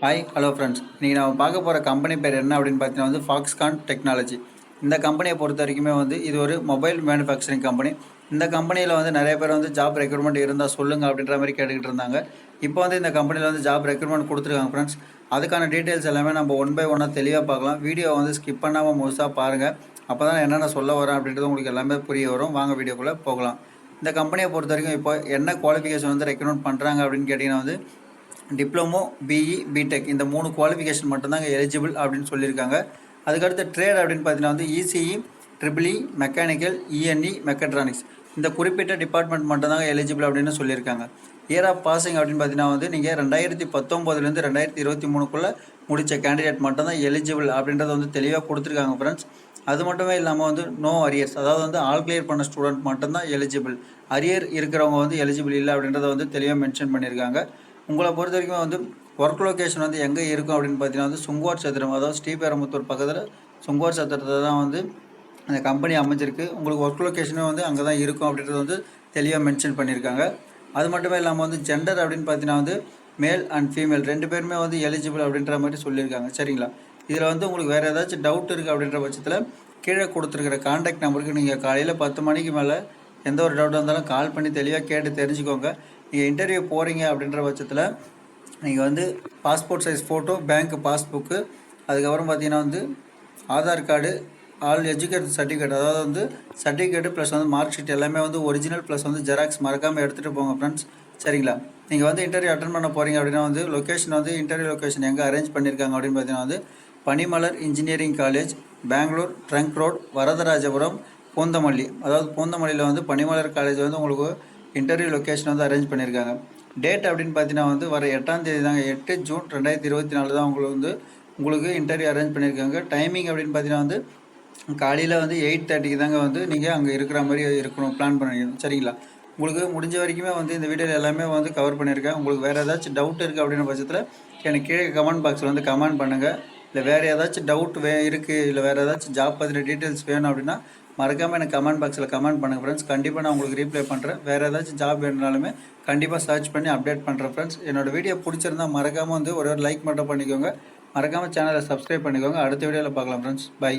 Hi hello friends, இன்றைக்கி நம்ம பார்க்க போகிற கம்பெனி பேர் என்ன அப்படின்னு பார்த்தீங்கன்னா ஃபாக்ஸ்கான் டெக்னாலஜி. இந்த கம்பெனியை பொறுத்த வரைக்குமே இது ஒரு மொபைல் மேனுஃபேக்சரிங் கம்பெனி. இந்த கம்பெனியில் நிறைய பேர் ஜாப் ரெக்ரூட்மெண்ட் இருந்தால் சொல்லுங்கள் அப்படின்ற மாதிரி கேட்டுக்கிட்டு இருந்தாங்க. இப்போ இந்த கம்பெனியில் ஜாப் ரெக்ரூட்மெண்ட் கொடுத்துருக்காங்க ஃப்ரெண்ட்ஸ். அதுக்கான டீட்டெயில்ஸ் எல்லாமே நம்ம ஒன் பை ஒன்னாக தெளிவாக பார்க்கலாம். வீடியோ ஸ்கிப் பண்ணாமல் முழுசாக பாருங்கள். அப்போ தான் என்னென்ன சொல்ல வரேன் அப்படின்றது உங்களுக்கு எல்லாமே புரிய வரும். வாங்க வீடியோக்குள்ளே போகலாம். இந்த கம்பெனியை பொறுத்த வரைக்கும் இப்போ என்ன குவாலிஃபிகேஷன் ரெக்ரூட்மெண்ட் பண்ணுறாங்க அப்படின்னு கேட்டிங்கன்னா டிப்ளமோ, பிஇ, பிடெக் இந்த 3 குவாலிஃபிகேஷன் மட்டும்தாங்க எலிஜிபிள் அப்படின்னு சொல்லியிருக்காங்க. அதுக்கடுத்து ட்ரேட் அப்படின்னு பார்த்தீங்கன்னா ECE, triple E, mechanical, ene, mechatronics இந்த குறிப்பிட்ட டிபார்ட்மெண்ட் மட்டும்தாங்க எலிஜிபிள் அப்படின்னு சொல்லியிருக்காங்க. இயர் ஆஃப் பாசிங் அப்படின்னு பார்த்தீங்கன்னா நீங்கள் 2019 2023 முடித்த கேண்டிடேட் மட்டும்தான் எலிஜிபிள் அப்படின்றத தெளிவாக கொடுத்துருக்காங்க ஃப்ரெண்ட்ஸ். அது மட்டுமே இல்லாமல் நோ அரியர்ஸ், அதாவது ஆல் கிளியர் பண்ண ஸ்டூடெண்ட் மட்டும்தான் எலிஜிபிள். அரியர் இருக்கிறவங்க எலிஜிபிள் இல்லை அப்படின்றத தெளிவாக மென்ஷன் பண்ணியிருக்காங்க. உங்களை பொறுத்த வரைக்கும் ஒர்க் லொக்கேஷன் எங்கே இருக்கும் அப்படின்னு பார்த்தீங்கன்னா சுங்குவார் சத்திரம், அதாவது ஸ்ரீபெரும்புத்தூர் பக்கத்தில் சுங்குவார் சத்திரத்தை தான் அந்த கம்பெனி அமைஞ்சிருக்கு. உங்களுக்கு ஒர்க் லொக்கேஷனும் அங்கே தான் இருக்கும் அப்படின்றது தெளிவாக மென்ஷன் பண்ணியிருக்காங்க. அது மட்டுமே இல்லாமல் ஜெண்டர் அப்படின்னு பார்த்தீங்கன்னா மேல் அண்ட் ஃபீமேல் 2 பேருமே எலிஜிபிள் அப்படின்ற மாதிரி சொல்லியிருக்காங்க. சரிங்களா? இதில் உங்களுக்கு வேறு ஏதாச்சும் டவுட் இருக்குது அப்படின்ற பட்சத்தில் கீழே கொடுத்துருக்கிற கான்டாக்ட் நம்பருக்கு நீங்கள் காலையில் 10 மணிக்கு மேலே எந்த ஒரு டவுட்டாக இருந்தாலும் கால் பண்ணி தெளிவாக கேட்டு தெரிஞ்சுக்கோங்க. நீங்கள் இன்டர்வியூ போகிறீங்க அப்படின்ற பட்சத்தில் நீங்கள் passport size photo, bank passbook, அதுக்கப்புறம் பார்த்தீங்கன்னா Aadhaar card, all education certificate, அதாவது சர்டிஃபிகேட்டு ப்ளஸ் மார்க் ஷீட் எல்லாமே ஒரிஜினல் ப்ளஸ் ஜெராக்ஸ் மறக்காமல் எடுத்துகிட்டு போங்க ஃப்ரெண்ட்ஸ். சரிங்களா? நீங்கள் இன்டர்வியூ அட்டன் பண்ண போகிறீங்க அப்படின்னா லொக்கேஷன் இன்டர்வியூ லொக்கேஷன் எங்கே அரேஞ்ச் பண்ணியிருக்காங்க அப்படின்னு பார்த்தீங்கன்னா Panimalar engineering college, Bangalore trunk road, Varadarajapuram, Poonamallee. அதாவது பூந்தமல்லியில் பனிமலர் காலேஜ் உங்களுக்கு இன்டர்வியூ லொக்கேஷன் அரேஞ்ச் பண்ணியிருக்காங்க. டேட் அப்படின்னு பார்த்தீங்கன்னா வர 8ஆம் தேதி தாங்க, 8 ஜூன் 2024 தான் உங்களுக்கு இன்டர்வியூ அரேஞ்ச் பண்ணியிருக்காங்க. டைமிங் அப்படின்னு பார்த்தீங்கன்னா காலையில் 8:30க்கு தாங்க நீங்கள் அங்கே இருக்கிற மாதிரி இருக்கணும், பிளான் பண்ணிக்கணும். சரிங்களா? உங்களுக்கு முடிஞ்ச வரைக்குமே இந்த வீடியோவில் எல்லாமே கவர் பண்ணியிருக்கேன். உங்களுக்கு வேறு ஏதாச்சும் டவுட் இருக்குது அப்படின்ற பட்சத்தில் எனக்கு கீழே கமெண்ட் பாக்ஸில் கமெண்ட் பண்ணுங்கள். இல்லை வேறு ஏதாச்சும் டவுட் இருக்குது, இல்லை வேறு ஏதாச்சும் ஜாப் பற்றின டீட்டெயில்ஸ் வேணும் அப்படின்னா மறக்காமல் எனக்கு கமெண்ட் பாக்ஸில் கமெண்ட் பண்ணுங்கள் ஃப்ரெண்ட்ஸ். கண்டிப்பாக நான் உங்களுக்கு ரீப்ளை பண்ணுறேன். வேறு ஏதாச்சும் ஜாப் வேணுனாலுமே கண்டிப்பாக சர்ச் பண்ணி அப்டேட் பண்ணுறேன் ஃப்ரெண்ட்ஸ். என்னோடய வீடியோ பிடிச்சிருந்தால் மறக்காமல் ஒரு லைக் மட்டும் பண்ணிக்கோங்க. மறக்காமல் சேனலை சப்ஸ்கிரைப் பண்ணிக்கோங்க. அடுத்த வீடியோவில் பார்க்கலாம் ஃப்ரெண்ட்ஸ். பை.